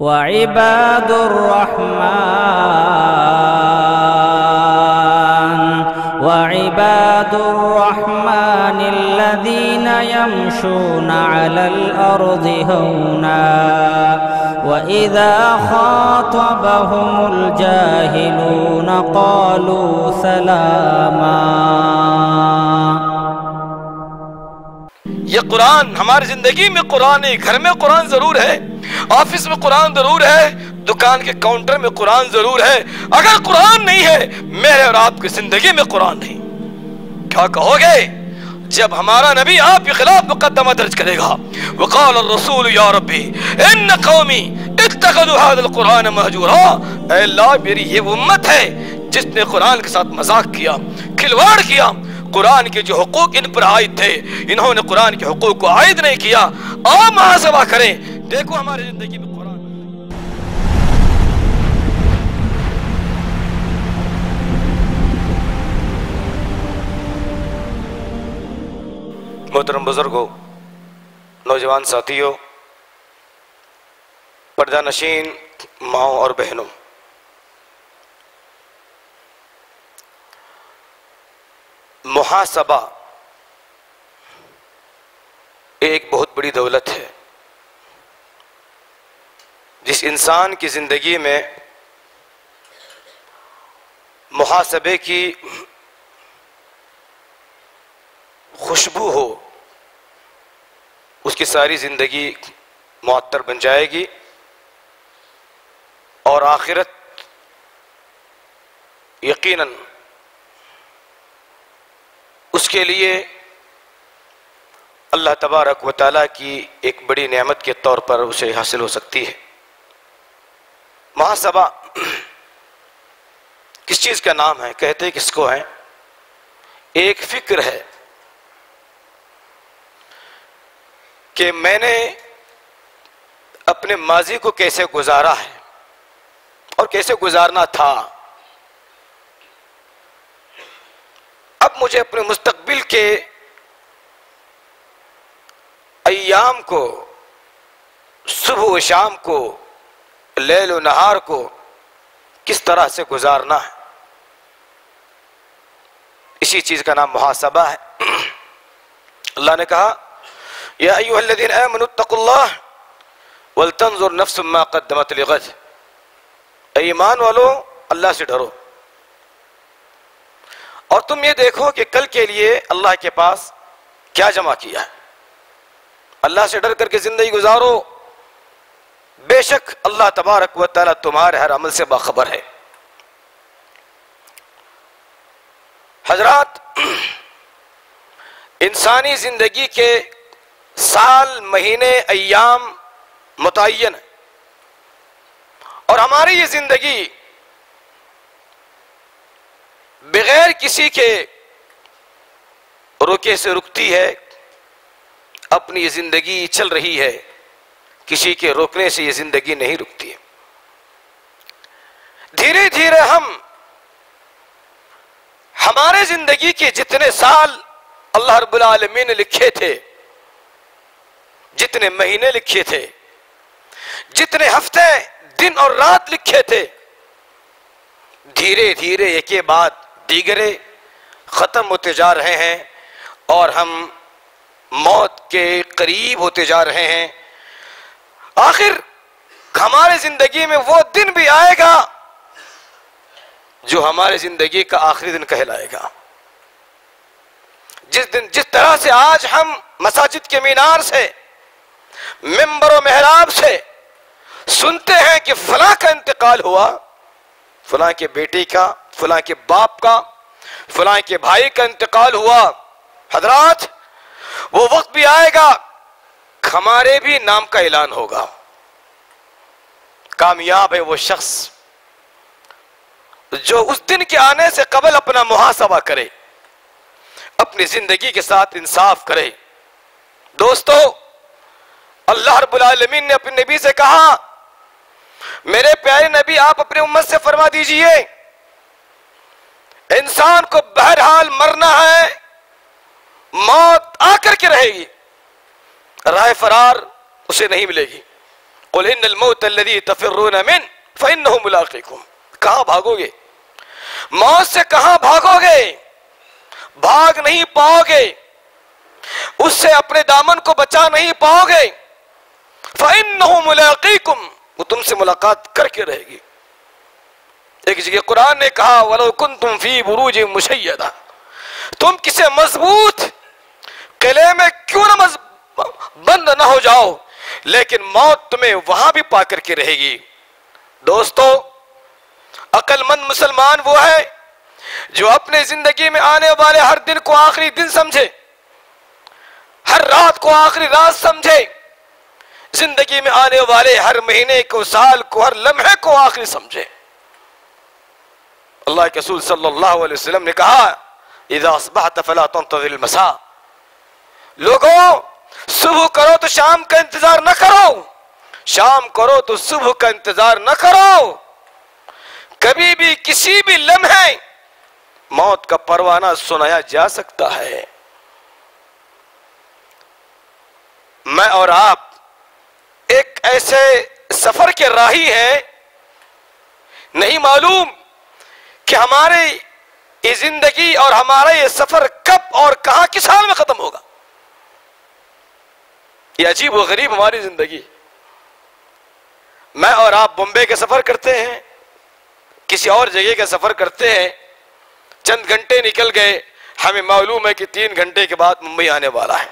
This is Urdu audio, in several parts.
وعباد الرحمن الذين يمشون على الأرض هونا وإذا خاطبهم الجاهلون قالوا سلاما۔ یہ قرآن ہماری زندگی میں قرآن ہے، گھر میں قرآن ضرور ہے، آفس میں قرآن ضرور ہے، دکان کے کاؤنٹر میں قرآن ضرور ہے۔ اگر قرآن نہیں ہے میرے اور آپ کی زندگی میں قرآن نہیں، کیا کہو گے جب ہمارا نبی آپ کے خلاف مقدمہ درج کرے گا؟ وقال الرسول یا ربی ان قومی اتخذوا هذا القرآن مہجورا، اے اللہ میری یہ امت ہے جس نے قرآن کے ساتھ مذاق کیا، کھلواڑ کیا، قرآن کے جو حقوق ان پر عائد تھے انہوں نے قرآن کے حقوق کو عائد نہیں کیا۔ آپ محاسبہ کریں، دیکھو ہماری زندگی میں قرآن۔ محترم بزرگوں، نوجوان ساتھیوں، پردہ نشین ماؤں اور بہنوں، محاسبہ ایک بہت بڑی دولت ہے۔ جس انسان کی زندگی میں محاسبے کی خوشبو ہو اس کی ساری زندگی معطر بن جائے گی، اور آخرت یقیناً اس کے لیے اللہ تبارک و تعالیٰ کی ایک بڑی نعمت کے طور پر اسے حاصل ہو سکتی ہے۔ محاسبہ کس چیز کا نام ہے؟ کہتے کس کو ہے؟ ایک فکر ہے کہ میں نے اپنے ماضی کو کیسے گزارا ہے اور کیسے گزارنا تھا، اب مجھے اپنے مستقبل کے ایام کو، صبح و شام کو، لیل و نہار کو کس طرح سے گزارنا ہے۔ اسی چیز کا نام محاسبہ ہے۔ اللہ نے کہا یا ایھا الذین آمنوا اتقوا اللہ ولتنظر نفس ما قدمت لغد، اے ایمان والو اللہ سے ڈرو اور تم یہ دیکھو کہ کل کے لیے اللہ کے پاس کیا جمع کیا ہے۔ اللہ سے ڈر کر کے زندگی گزارو، بے شک اللہ تبارک و تعالیٰ تمہارے ہر عمل سے باخبر ہے۔ حضرات، انسانی زندگی کے سال، مہینے، ایام متعین ہیں، اور ہماری یہ زندگی بغیر کسی کے روکے سے رکتی ہے، اپنی یہ زندگی چل رہی ہے، کسی کے روکنے سے یہ زندگی نہیں رکتی ہے۔ دھیرے دھیرے ہمارے زندگی کے جتنے سال اللہ رب العالمین نے لکھے تھے، جتنے مہینے لکھے تھے، جتنے ہفتے، دن اور رات لکھے تھے، دھیرے دھیرے ایک کے بعد دیگرے ختم ہوتے جا رہے ہیں، اور ہم موت کے قریب ہوتے جا رہے ہیں۔ آخر ہمارے زندگی میں وہ دن بھی آئے گا جو ہمارے زندگی کا آخری دن کہلائے گا۔ جس طرح سے آج ہم مساجد کے مینار سے، ممبر و محراب سے سنتے ہیں کہ فلاں کا انتقال ہوا، فلاں کے بیٹی کا، فلاں کے باپ کا، فلاں کے بھائی کا انتقال ہوا، حضرات وہ وقت بھی آئے گا ہمارے بھی نام کا اعلان ہوگا۔ کامیاب ہے وہ شخص جو اس دن کے آنے سے قبل اپنا محاسبہ کرے، اپنی زندگی کے ساتھ انصاف کرے۔ دوستو، اللہ رب العالمین نے اپنے نبی سے کہا، میرے پیارے نبی آپ اپنی امت سے فرما دیجئے، انسان کو بہرحال مرنا ہے، موت آ کر کے رہے گی، راہ فرار اسے نہیں ملے گی۔ قل ان الموت الذي تفرون منه فانه ملاقيكم. کہاں بھاگو گے؟ موت سے کہاں بھاگو گے؟ بھاگ نہیں پاؤ گے، اس سے اپنے دامن کو بچا نہیں پاؤ گے. فانه ملاقيكم، وہ تم سے ملاقات کر کے رہے گی. ایک جگہ قرآن نے کہا وَلَوْ كُنْتُمْ فِي بُرُوجٍ مُشَيَّدَةٍ، تم کسی مضبوط قلعے میں کیوں نہ بند نہ ہو جاؤ، لیکن موت تمہیں وہاں بھی پا کر کے رہے گی. دوستو، عقل مند مسلمان وہ ہے جو اپنے زندگی میں آنے والے ہر دن کو آخری دن سمجھے، ہر رات کو آخری رات سمجھے، زندگی میں آنے والے ہر مہینے کو، سال کو، ہر لمحے کو آخری سمجھے. اللہ کے رسول صلی اللہ علیہ وسلم نے کہا اذا اصبحت فلا تنتظر المساء، لوگوں صبح کرو تو شام کا انتظار نہ کرو، شام کرو تو صبح کا انتظار نہ کرو. کبھی بھی کسی بھی لمحے موت کا پروانہ سنایا جا سکتا ہے. میں اور آپ ایک ایسے سفر کے راہی ہیں، نہیں معلوم کہ ہماری یہ زندگی اور ہمارا یہ سفر کب اور کہاں کس حال میں ختم ہوگا. یہ عجیب و غریب ہماری زندگی. میں اور آپ بمبے کے سفر کرتے ہیں، کسی اور جگہ کا سفر کرتے ہیں، چند گھنٹے نکل گئے، ہمیں معلوم ہے کہ 3 گھنٹے کے بعد ممبئی آنے والا ہے.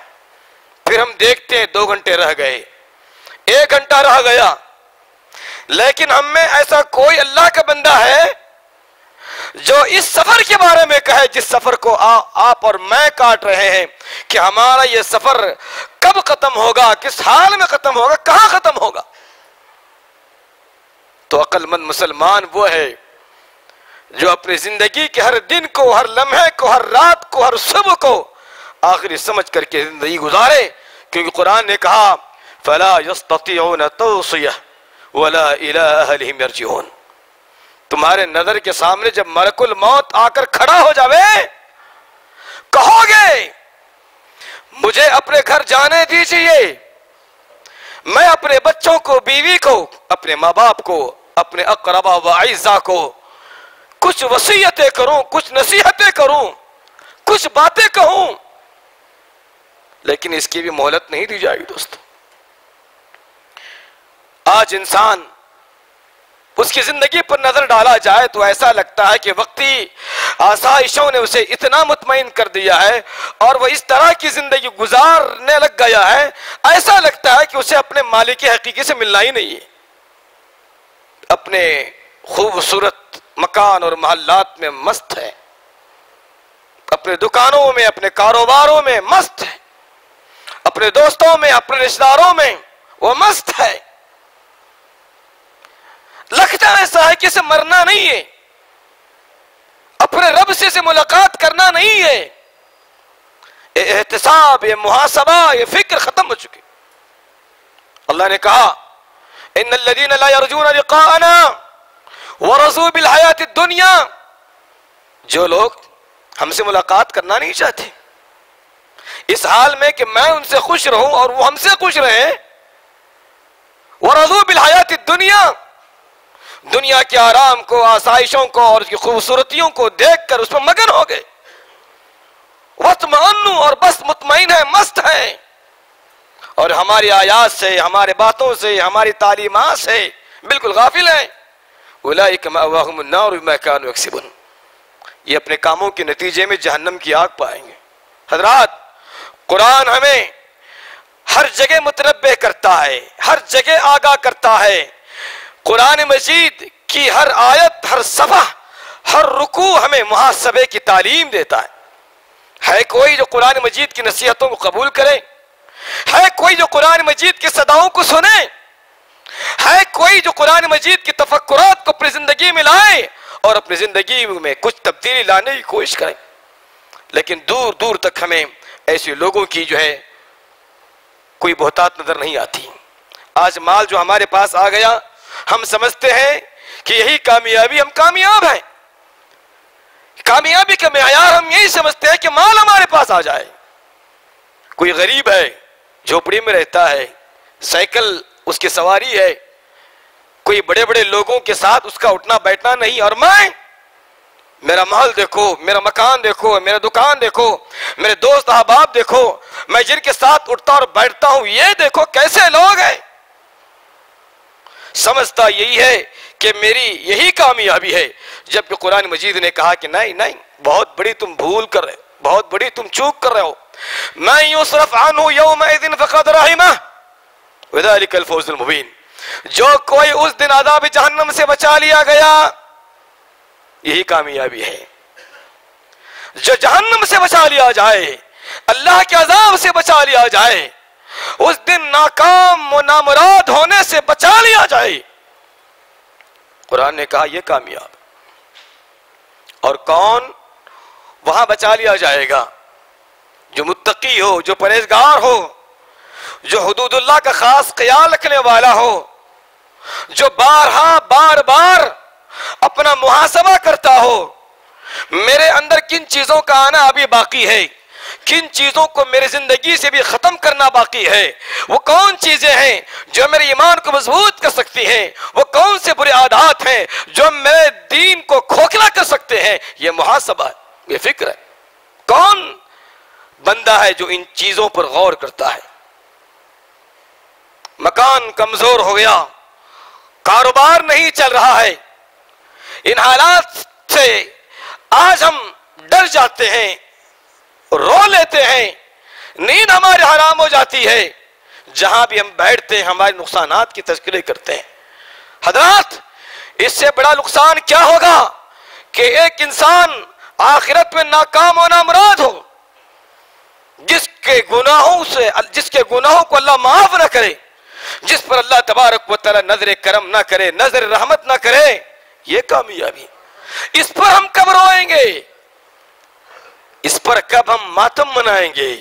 پھر ہم دیکھتے ہیں 2 گھنٹے رہ گئے، 1 گھنٹہ رہ گیا. لیکن ہم میں ایسا کوئی اللہ کا بندہ ہے جو اس سفر کے بارے میں کہے جس سفر کو آپ اور میں کاٹ رہے ہیں کہ ہمارا یہ سفر کب ختم ہوگا، کس حال میں ختم ہوگا، کہاں ختم ہوگا. تو عقل مند مسلمان وہ ہے جو اپنی زندگی کے ہر دن کو، ہر لمحے کو، ہر رات کو، ہر صبح کو آخری سمجھ کر کے زندگی گزارے. کیونکہ قرآن نے کہا فَلَا يَسْتَطِيعُونَ تَوْصِيَةً وَلَا إِلَىٰ أَهْلِهِمْ يَرْجِعُونَ. تمہارے نظر کے سامنے جب ملک الموت آ کر کھڑا ہو جاوے، کہو گے مجھے اپنے گھر جانے دیجئے، میں اپنے بچوں کو، بیوی کو، اپنے ماں باپ کو، اپنے اقربا و اعزاء کو کچھ وصیتیں کروں، کچھ نصیحتیں کروں، کچھ باتیں کہوں. لیکن اس کی بھی مہلت نہیں دی جائے گی. دوستو، آج انسان اس کی زندگی پر نظر ڈالا جائے تو ایسا لگتا ہے کہ وقتی آسائشوں نے اسے اتنا مطمئن کر دیا ہے اور وہ اس طرح کی زندگی گزارنے لگ گیا ہے، ایسا لگتا ہے کہ اسے اپنے مالک حقیقی سے ملنا ہی نہیں ہے. اپنے خوبصورت مکان اور محلات میں مست ہے، اپنے دکانوں میں، اپنے کاروباروں میں مست ہے، اپنے دوستوں میں، اپنے رشتہ داروں میں وہ مست ہے. لگتا ایسا ہے کہ اسے مرنا نہیں ہے، اپنے رب سے ملاقات کرنا نہیں ہے. یہ احتساب، یہ محاسبہ، یہ فکر ختم ہو چکی. اللہ نے کہا ان الذين لا يرجون لقاءنا ورضوا بالحیات الدنیا، جو لوگ ہم سے ملاقات کرنا نہیں چاہتے اس حال میں کہ میں ان سے خوش رہوں اور وہ ہم سے خوش رہیں، ورضوا بالحیات الدنیا، دنیا کے آرام کو، آسائشوں کو اور اس کی خوبصورتیوں کو دیکھ کر اس میں مگن ہو گئے. واطمئنوا، اور بس مطمئن ہے، مست ہے، اور ہماری آیات سے، ہمارے باتوں سے، ہماری تعلیمات سے بالکل غافل ہیں. اولئک مأواہم النار بما کانوا یکسبون، یہ اپنے کاموں کے نتیجے میں جہنم کی آگ پائیں گے. حضرات، قرآن ہمیں ہر جگہ متنبہ کرتا ہے، ہر جگہ آگاہ کرتا ہے. قرآن مجید کی ہر آیت، ہر صفحہ، ہر رکوع ہمیں محاسبے کی تعلیم دیتا ہے. ہے کوئی جو قرآن مجید کی نصیحتوں کو قبول کرے؟ ہے کوئی جو قرآن مجید کی صداؤں کو سنے؟ ہے کوئی جو قرآن مجید کی تفکرات کو اپنی زندگی میں لائے اور اپنی زندگی میں کچھ تبدیلی لانے کی کوشش کریں؟ لیکن دور دور تک ہمیں ایسے لوگوں کی جو ہے کوئی بہتات نظر نہیں آتی. آج مال جو ہمارے پاس آ گیا، ہم سمجھتے ہیں کہ یہی کامیابی، ہم کامیاب ہیں. کامیابی کا معیار ہم یہی سمجھتے ہیں کہ مال ہمارے پاس آ جائے. کوئی غریب ہے، جھوپڑی میں رہتا ہے، سائیکل اس کی سواری ہے، کوئی بڑے بڑے لوگوں کے ساتھ اس کا اٹھنا بیٹھنا نہیں. اور میں، میرا محل دیکھو، میرا مکان دیکھو، میرا دکان دیکھو، میرے دوست احباب دیکھو، میں جن کے ساتھ اٹھتا اور بیٹھتا ہوں یہ دیکھو کیسے لوگ ہیں. سمجھتا یہی ہے کہ میری یہی کامیابی ہے، جبکہ قرآن مجید نے کہا کہ نہیں نہیں، بہت بڑی تم بھول کر رہے، بہت بڑی تم چوک کر رہے ہو. من یصرف عنہ یومئذ فقد رحمہ وذلک الفوز المبین. جو کوئی اس دن عذاب جہنم سے بچا لیا گیا، یہی کامیابی ہے. جو جہنم سے بچا لیا جائے، اللہ کے عذاب سے بچا لیا جائے، اس دن ناکام و نامراد ہونے سے بچا لیا جائے، قرآن نے کہا یہ کامیاب. اور کون وہاں بچا لیا جائے گا؟ جو متقی ہو، جو پرہیزگار ہو، جو حدود اللہ کا خاص خیال رکھنے والا ہو، جو بار بار اپنا محاسبہ کرتا ہو، میرے اندر کن چیزوں کا آنا ابھی باقی ہے، کن چیزوں کو میری زندگی سے بھی ختم کرنا باقی ہے، وہ کون چیزیں ہیں جو میرے ایمان کو مضبوط کر سکتی ہیں، وہ کون سے برے عادات ہیں جو میرے دین کو کھوکھلا کر سکتے ہیں. یہ محاسبہ ہے، یہ فکر ہے. کون بندہ ہے جو ان چیزوں پر غور کرتا ہے؟ مکان کمزور ہو گیا، کاروبار نہیں چل رہا ہے، ان حالات سے آج ہم ڈر جاتے ہیں، رو لیتے ہیں، نیند ہمارے حرام ہو جاتی ہے. جہاں بھی ہم بیٹھتے ہیں ہمارے نقصانات کی تذکرے کرتے ہیں. حضرات، اس سے بڑا نقصان کیا ہوگا کہ ایک انسان آخرت میں ناکام و نامراد ہو، جس کے گناہوں کو اللہ معاف نہ کرے، جس پر اللہ تبارک و تعالی نظر کرم نہ کرے، نظر رحمت نہ کرے. یہ کامیابی. اس پر ہم کب روئیں گے؟ اس پر کب ہم ماتم منائیں گے؟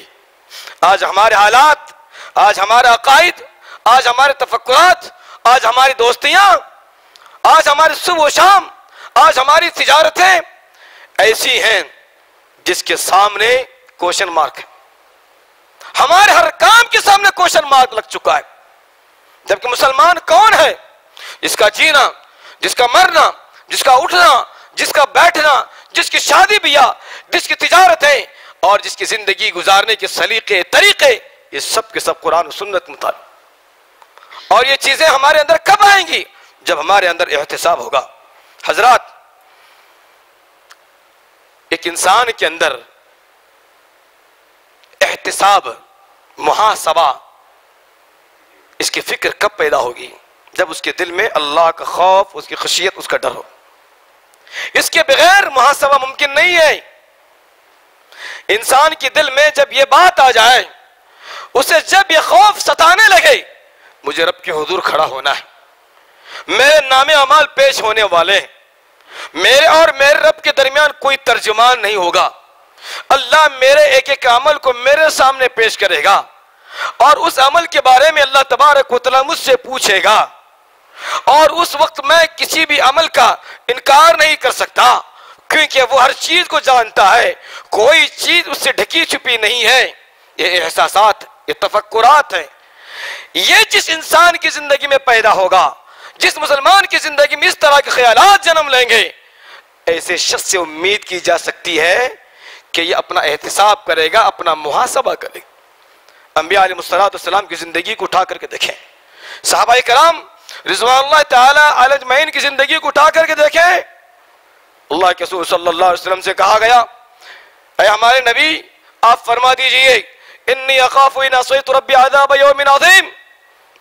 آج ہمارے حالات، آج ہمارا عقائد، آج ہمارے تفکرات، آج ہماری دوستیاں، آج ہماری صبح و شام، آج ہماری تجارتیں ایسی ہیں جس کے سامنے کوشچن مارک ہے. ہمارے ہر کام کے سامنے کوشچن مارک لگ چکا ہے. جبکہ مسلمان کون ہے؟ جس کا جینا، جس کا مرنا، جس کا اٹھنا، جس کا بیٹھنا، جس کی شادی بیاہ، جس کی تجارتیں اور جس کی زندگی گزارنے کے سلیقے طریقے، یہ سب کے سب قرآن و سنت مطابق. اور یہ چیزیں ہمارے اندر کب آئیں گی؟ جب ہمارے اندر احتساب ہوگا. حضرات، ایک انسان کے اندر احتساب، محاسبہ، اس کی فکر کب پیدا ہوگی؟ جب اس کے دل میں اللہ کا خوف، اس کی خشیت، اس کا ڈر ہو. اس کے بغیر محاسبہ ممکن نہیں ہے. انسان کے دل میں جب یہ بات آ جائے، اسے جب یہ خوف ستانے لگے، مجھے رب کے حضور کھڑا ہونا ہے، میرے نام اعمال پیش ہونے والے ہیں، میرے اور میرے رب کے درمیان کوئی ترجمان نہیں ہوگا، اللہ میرے ایک ایک عمل کو میرے سامنے پیش کرے گا، اور اس عمل کے بارے میں اللہ تبارک و تعالی مجھ سے پوچھے گا، اور اس وقت میں کسی بھی عمل کا انکار نہیں کر سکتا، کیونکہ وہ ہر چیز کو جانتا ہے، کوئی چیز اس سے ڈھکی چھپی نہیں ہے. یہ احساسات، یہ تفکرات ہیں. یہ جس انسان کی زندگی میں پیدا ہوگا، جس مسلمان کی زندگی میں اس طرح کے خیالات جنم لیں گے، ایسے شخص سے امید کی جا سکتی ہے کہ یہ اپنا احتساب کرے گا، اپنا محاسبہ کرے گا. انبیاء علیہ السلام کی زندگی کو اٹھا کر کے دیکھیں، صحابہ کرام رضوان اللہ تعالی علیہ اجمعین کی زندگی کو اٹھا کر کے دیکھیں. اللہ کے رسول صلی اللہ علیہ وسلم سے کہا گیا، اے ہمارے نبی، آپ فرما دیجئے، انی اخاف ان عصیت ربی عذاب یوم عظیم،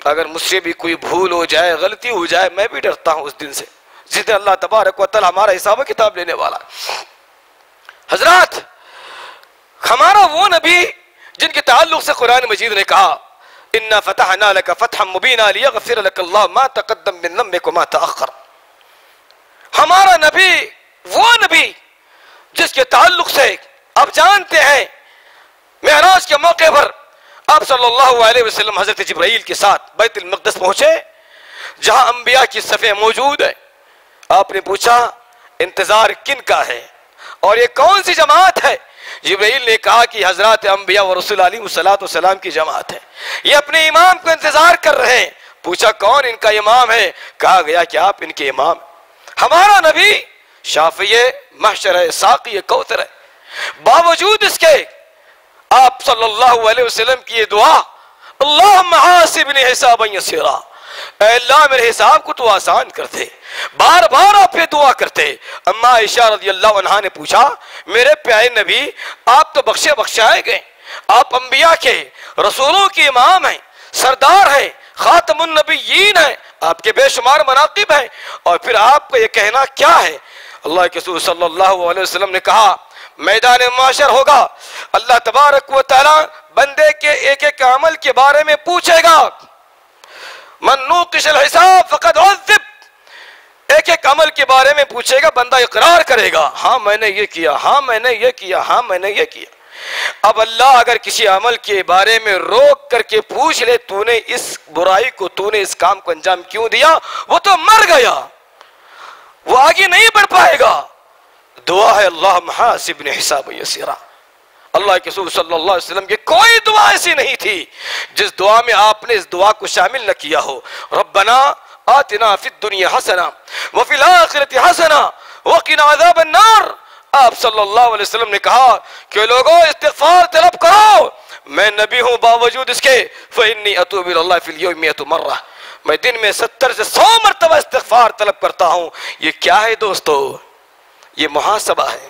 اگر مجھ سے بھی کوئی بھول ہو جائے، غلطی ہو جائے، میں بھی ڈرتا ہوں اس دن سے جس دن اللہ تبارک و تعالی ہمارا حساب و کتاب لینے والا. حضرات، ہمارا وہ نبی جن کے تعلق سے قرآن مجید نے کہا، انا فتحنا لك فتحا مبینا لیغفر لك اللہ ما تقدم من ذنبك وما تأخر. ہمارا نبی وہ نبی جس کے تعلق سے آپ جانتے ہیں، معراج کے موقع پر آپ صلی اللہ علیہ وسلم حضرت جبرائیل کے ساتھ بیت المقدس پہنچے، جہاں انبیاء کی صفیں موجود ہیں. آپ نے پوچھا انتظار کن کا ہے اور یہ کون سی جماعت ہے؟ جبرائیل نے کہا کہ حضرات انبیاء و رسول علیہ السلام کی جماعت ہے، یہ اپنے امام کو انتظار کر رہے ہیں. پوچھا کون ان کا امام ہے؟ کہا گیا کہ آپ ان کے امام ہیں۔ ہمارا نبی شافی محشر ہے، ساقی کوثر ہے، باوجود اس کے آپ صلی اللہ علیہ وسلم کی یہ دعا، اللہم حاسبنی حسابا یسیرا، اے اللہ میرے حساب کو تو آسان کر دے، بار بار آپ یہ دعا کرتے۔ اما عائشہ رضی اللہ عنہا نے پوچھا میرے پیارے نبی آپ تو بخشے بخشائے گئے، آپ انبیاء کے رسولوں کے امام ہیں، سردار ہیں، خاتم النبیین ہیں، آپ کے بے شمار مناقب ہیں، اور پھر آپ کا یہ کہنا کیا ہے؟ اللہ کے رسول صلی اللہ علیہ وسلم نے کہا میدان معاشر ہوگا، اللہ تبارک و تعالی بندے کے ایک ایک عمل کے بارے میں پوچھے گا، من نوقش الحساب فقد عذب، ایک ایک عمل کے بارے میں پوچھے گا، بندہ اقرار کرے گا ہاں میں نے یہ کیا، ہاں میں نے یہ کیا، ہاں میں نے یہ کیا۔ اب اللہ اگر کسی عمل کے بارے میں روک کر کے پوچھ لے تو نے اس برائی کو، تو نے اس کام کو انجام کیوں دیا، وہ تو مر گیا، وہ آگے نہیں بڑھ پائے گا۔ دعا ہے اللہم حاسبنی حسابا یسیرا۔ اللہ کے رسول صلی اللہ علیہ وسلم کی کوئی دعا ایسی نہیں تھی جس دعا میں آپ نے اس دعا کو شامل نہ کیا ہو۔ ربنا آتنا فی الدنیا حسنہ وفی الآخرۃ حسنہ وقنا عذاب النار۔ آپ صلی اللہ علیہ وسلم نے کہا کہ لوگوں استغفار طلب کرو، میں نبی ہوں باوجود اس کے فإنی اتوب الی اللہ فی اليوم 100 مرہ، میں دن میں 70 سے 100 مرتبہ استغفار طلب کرتا ہوں۔ یہ کیا ہے دوستو؟ یہ محاسبہ ہے،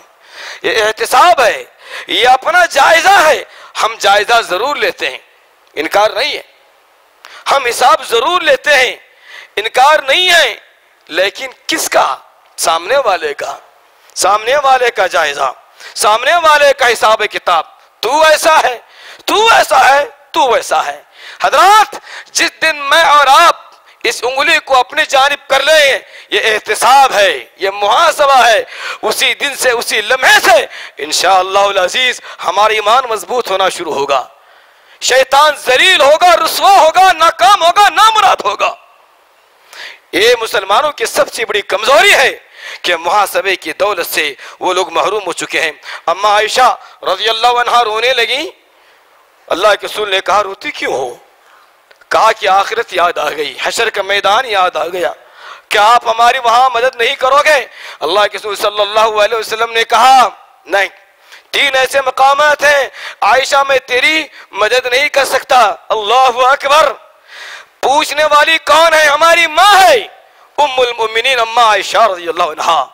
یہ احتساب ہے، یہ اپنا جائزہ ہے۔ ہم جائزہ ضرور لیتے ہیں، انکار نہیں ہے، ہم حساب ضرور لیتے ہیں، انکار نہیں ہے، لیکن کس کا؟ سامنے والے کا، سامنے والے کا جائزہ، سامنے والے کا حساب کتاب، تو ایسا ہے، تو ایسا ہے، تو ویسا ہے۔ حضرات جس دن میں اور آپ اس انگلی کو اپنی جانب کر لیں، یہ احتساب ہے، یہ محاسبہ ہے، اسی دن سے، اسی لمحے سے انشاءاللہ العزیز ہمارا ایمان مضبوط ہونا شروع ہوگا، شیطان ذلیل ہوگا، رسوا ہوگا، ناکام ہوگا، نامراد ہوگا۔ یہ مسلمانوں کی سب سے بڑی کمزوری ہے کہ محاسبے کی دولت سے وہ لوگ محروم ہو چکے ہیں۔ اما عائشہ رضی اللہ عنہا رونے لگی، اللہ کے رسول نے کہا روتی کیوں ہو؟ کہا کہ آخرت یاد آ گئی، حشر کا میدان یاد آ گیا، کیا آپ ہماری وہاں مدد نہیں کرو گے؟ اللہ کے رسول صلی اللہ علیہ وسلم نے کہا نہیں، 3 ایسے مقامات ہیں عائشہ میں تیری مدد نہیں کر سکتا۔ اللہ اکبر! پوچھنے والی کون ہے؟ ہماری ماں ہے، ام المؤمنین اما عائشہ رضی اللہ عنہا۔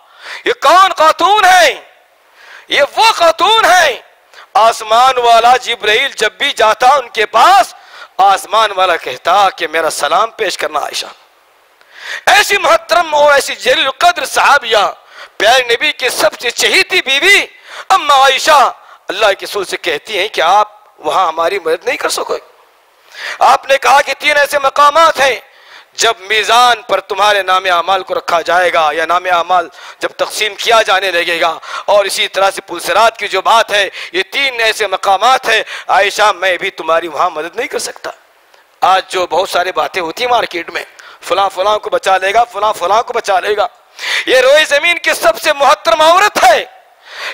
یہ کون خاتون ہے؟ یہ وہ خاتون ہے آسمان والا جبرائیل جب بھی جاتا ان کے پاس، آسمان والا کہتا کہ میرا سلام پیش کرنا عائشہ۔ ایسی محترم اور ایسی جلیل قدر صحابیہ، پیارے نبی کی سب سے چہیتی بیوی اما عائشہ اللہ کے رسول سے کہتی ہیں کہ آپ وہاں ہماری مدد نہیں کر سکو۔ آپ نے کہا کہ 3 ایسے مقامات ہیں جب میزان پر تمہارے نام اعمال کو رکھا جائے گا، یا نام اعمال جب تقسیم کیا جانے لگے گا، اور اسی طرح سے پلسرات کی جو بات ہے، یہ 3 ایسے مقامات ہیں عائشہ میں بھی تمہاری وہاں مدد نہیں کر سکتا۔ آج جو بہت ساری باتیں ہوتی ہیں مارکیٹ میں، فلاں فلاں کو بچا لے گا، فلاں فلاں کو بچا لے گا، یہ روئے زمین کی سب سے محترم عورت ہے،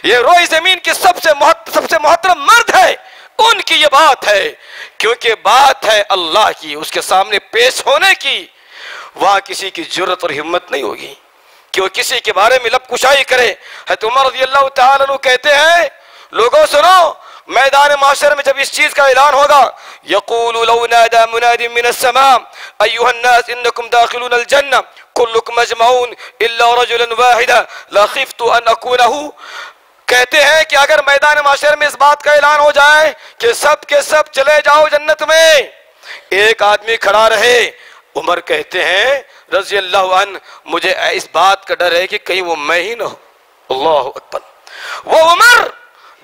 یہ روئے زمین کی سب سے محترم مرد ہے، ان کی یہ بات ہے، کیونکہ بات ہے اللہ کی، اس کے سامنے پیش ہونے کی، وہاں کسی کی جرت اور ہمت نہیں ہوگی کہ وہ کسی کے بارے میں لب کشائی کرے۔ حضرت عمر رضی اللہ تعالیٰ عنہ کہتے ہیں لوگوں سنو، میدان معاشر میں جب اس چیز کا اعلان ہوگا، یقول لو نادى مناد من السماء ایها الناس انکم داخلون الجنہ کلکم مجمعون الا رجلا واحدا لا خفت ان اکونه، کہتے ہیں کہ اگر میدان معاشر میں اس بات کا اعلان ہو جائے کہ سب کے سب چلے جاؤ جنت میں، ایک آدمی کھڑا رہے، عمر کہتے ہیں رضی اللہ عنہ مجھے اس بات کا ڈر ہے کہ کہیں وہ میں ہی نہ ہوں۔ اللہ اکبر! وہ عمر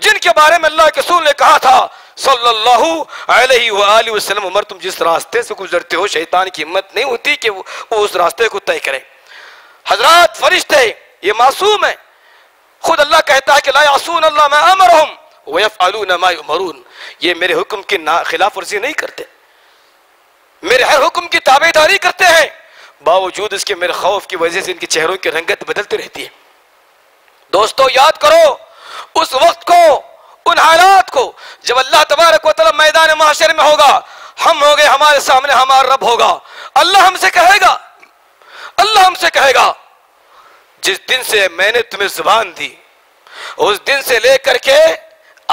جن کے بارے میں اللہ کے رسول نے کہا تھا صلی اللہ علیہ وآلہ وسلم، عمر تم جس راستے سے گزرتے ہو شیطان کی ہمت نہیں ہوتی کہ وہ اس راستے کو طے کرے۔ حضرات فرشتے یہ معصوم ہیں، خود اللہ کہتا ہے کہ لا یعصون اللہ ما امرہم ویفعلون ما یؤمرون، یہ میرے حکم کی خلاف ورزی نہیں کرتے، میرے ہر حکم کی تابعداری کرتے ہیں، باوجود اس کے میرے خوف کی وجہ سے ان کے چہروں کی رنگت بدلتی رہتی ہے۔ دوستو یاد کرو اس وقت کو، ان حالات کو جب اللہ تبارک و تعالی میدان محشر میں ہوگا، ہم ہوں گے، ہمارے سامنے ہمارا رب ہوگا، اللہ ہم سے کہے گا، اللہ ہم سے کہے گا جس دن سے میں نے تمہیں زبان دی اس دن سے لے کر کے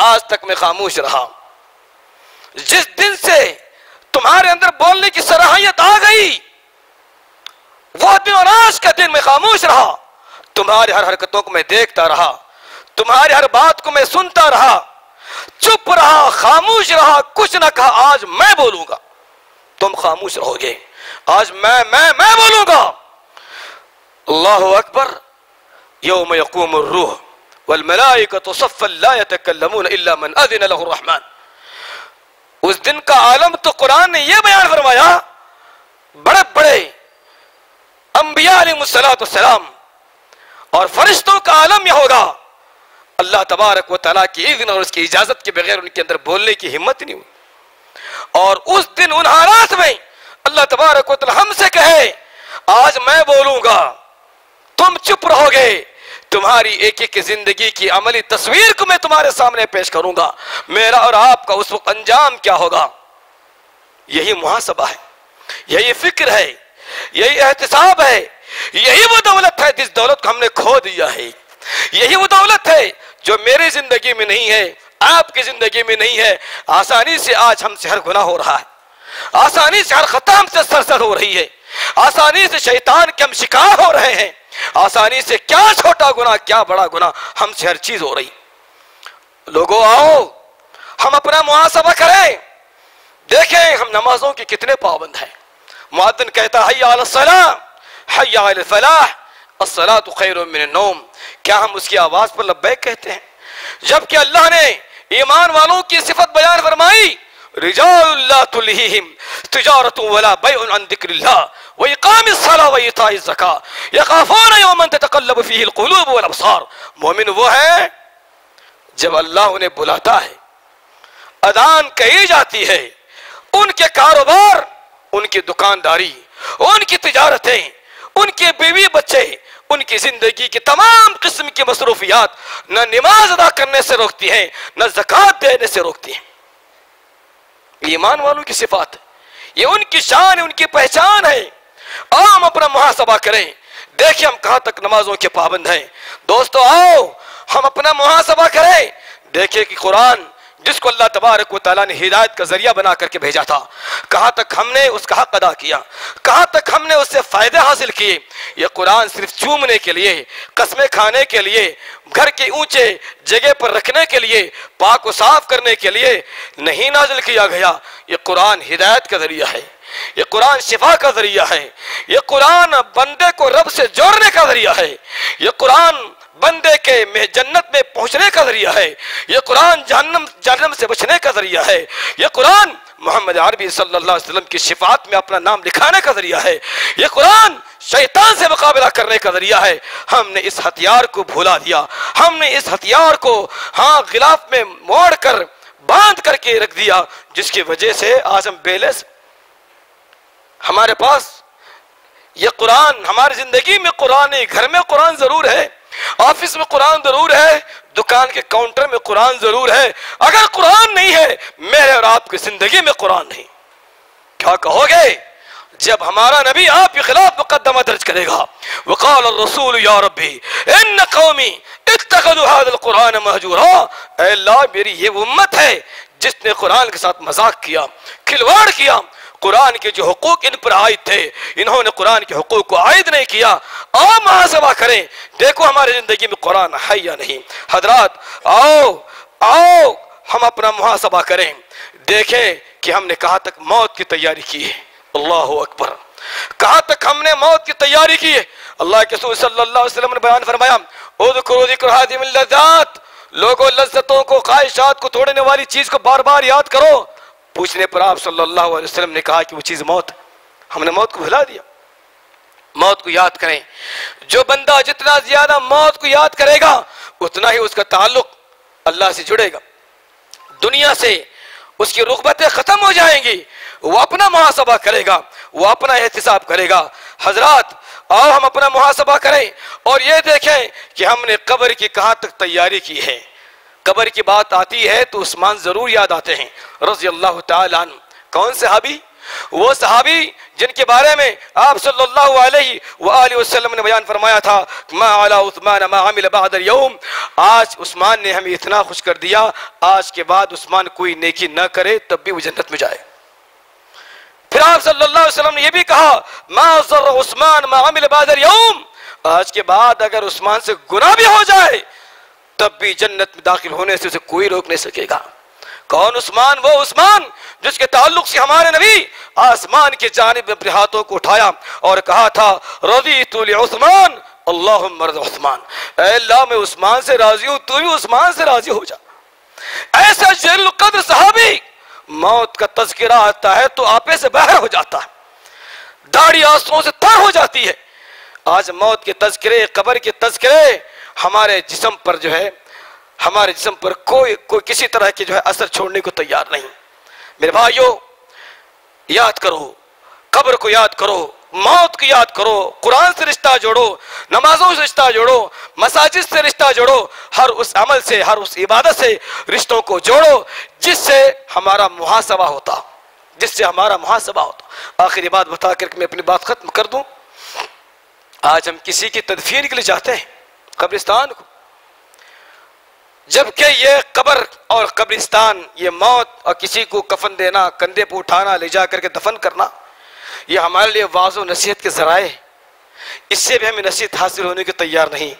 آج تک میں خاموش رہا، جس دن سے تمہارے اندر بولنے کی صلاحیت آ گئی وہ دن اور آج کا دن میں خاموش رہا، تمہاری ہر حرکتوں کو میں دیکھتا رہا، تمہاری ہر بات کو میں سنتا رہا، چپ رہا، خاموش رہا، کچھ نہ کہا۔ آج میں بولوں گا، تم خاموش رہو گے، آج میں بولوں گا۔ اللہ اکبر۔ یوم یقوم الروح والملائکۃ صفا لا یتکلمون الا من اذن له الرحمن۔ اس دن کا عالم تو قرآن نے یہ بیان فرمایا، بڑے بڑے انبیاء علیہ السلام اور فرشتوں کا عالم یہ ہوگا، اللہ تبارک و تعالیٰ کی اذن اور اس کی اجازت کے بغیر ان کے اندر بولنے کی ہمت نہیں ہوئی۔ اور اس دن ان حالات میں اللہ تبارک و تعالیٰ ہم سے کہے آج میں بولوں گا، تم چپ رہو گے، تمہاری ایک ایک زندگی کی عملی تصویر کو میں تمہارے سامنے پیش کروں گا، میرا اور آپ کا اس وقت انجام کیا ہوگا۔ یہی محاسبہ ہے، یہی فکر ہے، یہی احتساب ہے، یہی وہ دولت ہے جس دولت کو ہم نے کھو دیا ہے، یہی وہ دولت ہے جو میری زندگی میں نہیں ہے، آپ کی زندگی میں نہیں ہے۔ آسانی سے آج ہم سے ہر گناہ ہو رہا ہے، آسانی سے ہر خطا ہم سے سرزد ہو رہی ہے، آسانی سے شیطان کے ہم شکار ہو رہے ہیں، آسانی سے کیا چھوٹا گناہ کیا بڑا گناہ ہم سے ہر چیز ہو رہی۔ لوگوں آؤ ہم اپنا محاسبہ کریں، دیکھیں ہم نمازوں کی کتنے پابند ہیں۔ مؤذن کہتا حی علی الصلاۃ حی علی الفلاح الصلاۃ خیر من النوم، کیا ہم اس کی آواز پر لبیک کہتے ہیں؟ جبکہ اللہ نے ایمان والوں کی صفت بیان فرمائی، رجال لا تلہیہم تجارۃ ولا بیع عن ذکر اللہ وإقام الصلاۃ وإیتاء الزکاۃ یخافون یوما تتقلب فیہ القلوب والابصار۔ مومن وہ ہے جب اللہ انہیں بلاتا ہے، اذان کہی جاتی ہے، ان کے کاروبار، ان کی دکانداری، ان کی تجارتیں، ان کے بیوی بچے، ان کی زندگی کی تمام قسم کی مصروفیات نہ نماز ادا کرنے سے روکتی ہیں نہ زکوٰۃ دینے سے روکتی ہیں۔ ایمان والوں کی صفات، یہ ان کی شان ہے، ان کی پہچان ہے۔ آؤ ہم اپنا محاسبہ کریں، دیکھیں ہم کہاں تک نمازوں کے پابند ہیں۔ دوستو آؤ ہم اپنا محاسبہ کریں، دیکھیں کہ قرآن جس کو اللہ تبارک و تعالیٰ نے ہدایت کا ذریعہ بنا کر کے بھیجا تھا، کہاں تک ہم نے اس کا حق ادا کیا، کہاں تک ہم نے اس سے فائدے حاصل کیے۔ یہ قرآن صرف چومنے کے لیے، قسمیں کھانے کے لیے، گھر کے اونچے جگہ پر رکھنے کے لیے، پاک و صاف کرنے کے لیے نہیں نازل کیا گیا۔ یہ قرآن ہدایت کا ذریعہ ہے، یہ قرآن شفا کا ذریعہ ہے، یہ قرآن بندے کو رب سے جوڑنے کا ذریعہ ہے، یہ قرآن بندے کے جنت میں پہنچنے کا ذریعہ ہے، یہ قرآن جہنم سے بچنے کا ذریعہ ہے، یہ قرآن محمد عربی صلی اللہ علیہ وسلم کی شفاعت میں اپنا نام لکھانے کا ذریعہ ہے، یہ قرآن شیطان سے مقابلہ کرنے کا ذریعہ ہے۔ ہم نے اس ہتھیار کو بھولا دیا، ہم نے اس ہتھیار کو غلاف میں موڑ کر باندھ کر کے رکھ دیا، جس کی وجہ سے آج ہم بیلس ہمارے پاس یہ قرآن، ہماری زندگی میں قرآن ہے، گھر میں قرآن ضرور ہے، آفس میں قرآن ضرور ہے، دکان کے کاؤنٹر میں قرآن ضرور ہے، اگر قرآن نہیں ہے میرے اور آپ کی زندگی میں قرآن نہیں۔ کیا کہو گے جب ہمارا نبی آپ کے خلاف مقدمہ درج کرے گا؟ وقال الرسول یا ربی ان قومی اتخذوا هذا القرآن مہجورا، اے اللہ میری یہ امت ہے جس نے قرآن کے ساتھ مذاق کیا، کھلواڑ کیا، قرآن کے جو حقوق ان پر عائد تھے انہوں نے قرآن کے حقوق کو عائد نہیں کیا۔ آؤ محاسبہ کریں، دیکھو ہماری زندگی میں قرآن ہے یا نہیں۔ حضرات آؤ ہم اپنا محاسبہ کریں، دیکھیں کہ ہم نے کہاں تک موت کی تیاری کی ہے۔ اللہ اکبر، کہاں تک ہم نے موت کی تیاری کی ہے۔ اللہ کے رسول صلی اللہ علیہ وسلم نے بیان فرمایا، اذکروا ذکر هذه اللذات، لوگوں لذتوں کو، خواہشات کو توڑنے والی چیز کو بار بار یاد کرو۔ پوچھنے پر آپ صلی اللہ علیہ وسلم نے کہا کہ وہ چیز موت ہے، ہم نے موت کو بھلا دیا۔ موت کو یاد کریں، جو بندہ جتنا زیادہ موت کو یاد کرے گا اتنا ہی اس کا تعلق اللہ سے جڑے گا، دنیا سے اس کی رغبتیں ختم ہو جائیں گی، وہ اپنا محاسبہ کرے گا، وہ اپنا احتساب کرے گا۔ حضرات آؤ ہم اپنا محاسبہ کریں اور یہ دیکھیں کہ ہم نے قبر کی کہاں تک تیاری کی ہے۔ قبر کی بات آتی ہے تو عثمان ضرور یاد آتے ہیں رضی اللہ تعالیٰ عنہ۔ کون صحابی؟ وہ صحابی جن کے بارے میں آپ صلی اللہ علیہ وآلہ وسلم نے بیان فرمایا تھا ما علی عثمان ما عمل بعد اليوم، آج عثمان نے ہمیں اتنا خوش کر دیا، آج کے بعد عثمان کوئی نیکی نہ کرے تب بھی وہ جنت میں جائے۔ پھر آپ صلی اللہ علیہ وسلم نے یہ بھی کہا ما ضر عثمان ما عمل بعد اليوم، آج کے بعد اگر عثمان سے گناہ بھی ہو جائے تب بھی جنت میں داخل ہونے سے اسے کوئی روک نہیں سکے گا۔ کون عثمان؟ وہ عثمان جس کے تعلق سے ہمارے نبی آسمان کی جانب اپنے ہاتھوں کو اٹھایا اور کہا تھا رضیت لعثمان اللہم رض عثمان، اے اللہ میں عثمان سے راضی ہوں، تو بھی عثمان سے راضی ہو جا۔ ایسا جلیل القدر صحابی موت کا تذکرہ آتا ہے تو آپے سے باہر ہو جاتا ہے، داڑھی آنسوؤں سے تر ہو جاتی ہے۔ آج موت کے تذکرے، قبر کے تذکرے ہمارے جسم پر جو ہے، ہمارے جسم پر کوئی کسی طرح کی جو ہے اثر چھوڑنے کو تیار نہیں۔ میرے بھائیو، یاد کرو، قبر کو یاد کرو، موت کو یاد کرو، قرآن سے رشتہ جوڑو، نمازوں سے رشتہ جوڑو، مساجد سے رشتہ جوڑو، ہر اس عمل سے، ہر اس عبادت سے رشتوں کو جوڑو جس سے ہمارا محاسبہ ہوتا، جس سے ہمارا محاسبہ ہوتا۔ آخری بات بتا کر میں اپنی بات ختم کر دوں۔ آج ہم کسی کی تدفین کے لیے جاتے ہیں قبرستان کو، جبکہ یہ قبر اور قبرستان، یہ موت اور کسی کو کفن دینا، کندھے پہ اٹھانا، لے جا کر کے دفن کرنا، یہ ہمارے لیے واعظ و نصیحت کے ذرائع، اس سے بھی ہمیں نصیحت حاصل ہونے کے تیار نہیں۔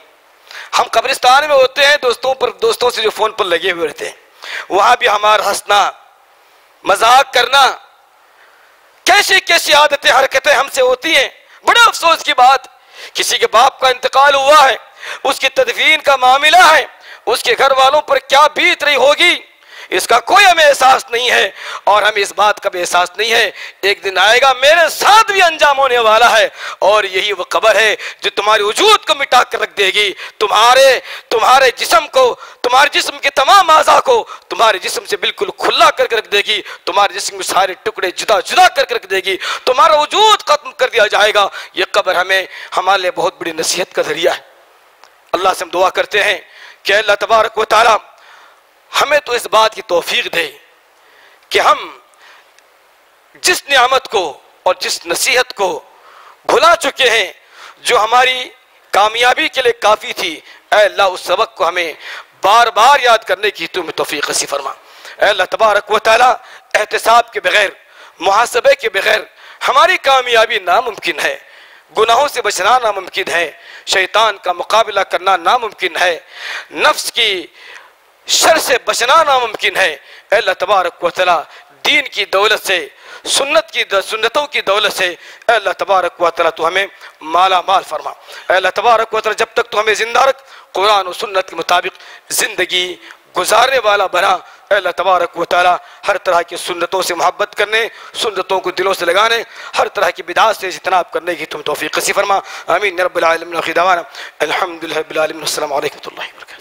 ہم قبرستان میں ہوتے ہیں، دوستوں سے جو فون پر لگے ہوئے رہتے ہیں، وہاں بھی ہمارا ہنسنا، مذاق کرنا، کیسی کیسی عادتیں، حرکتیں ہم سے ہوتی ہیں۔ بڑے افسوس کی بات، کسی کے باپ کا انتقال ہوا ہے، اس کی تدفین کا معاملہ ہے، اس کے گھر والوں پر کیا بیت رہی ہوگی اس کا کوئی ہمیں احساس نہیں ہے، اور ہمیں اس بات کا بھی احساس نہیں ہے ایک دن آئے گا میرے ساتھ بھی انجام ہونے والا ہے، اور یہی وہ قبر ہے جو تمہاری وجود کو مٹا کر رکھ دے گی، تمہارے جسم کو، تمہارے جسم کے تمام اعضاء کو تمہارے جسم سے بالکل کھلا کر کے رکھ دے گی، تمہارے جسم کے سارے ٹکڑے جدا جدا کر کے رکھ دے گی، تمہارا وجود ختم کر دیا جائے گا۔ یہ قبر ہمارے لیے بہت بڑی نصیحت کا ذریعہ ہے۔ اللہ سے ہم دعا کرتے ہیں کہ اللہ تبارک و تعالی ہمیں تو اس بات کی توفیق دے کہ ہم جس نعمت کو اور جس نصیحت کو بھلا چکے ہیں جو ہماری کامیابی کے لیے کافی تھی، اے اللہ اس سبق کو ہمیں بار بار یاد کرنے کی تمہیں توفیق نصیب فرما۔ اے اللہ تبارک و تعالی احتساب کے بغیر، محاسبے کے بغیر ہماری کامیابی ناممکن ہے، گناہوں سے بچنا ناممکن ہے، شیطان کا مقابلہ کرنا ناممکن ہے، نفس کی شر سے بچنا ناممکن ہے۔ اے اللہ تبارک و تعالی دین کی دولت سے، سنتوں کی دولت سے اے اللہ تبارک و تعالی تو ہمیں مالا مال فرما۔ اے اللہ تبارک و تعالی جب تک تو ہمیں زندہ رکھ، قرآن و سنت کے مطابق زندگی گزارنے والا بنا۔ اے اللہ تبارک و تعالی ہر طرح کی سنتوں سے محبت کرنے، سنتوں کو دلوں سے لگانے، ہر طرح کی بدعات سے اجتناب کرنے کی تم توفیق نصیب فرما۔ آمین یا رب العالمین۔ الحمدللہ رب العالمین۔ السلام علیکم و رحمۃ اللہ وبرکاتہ۔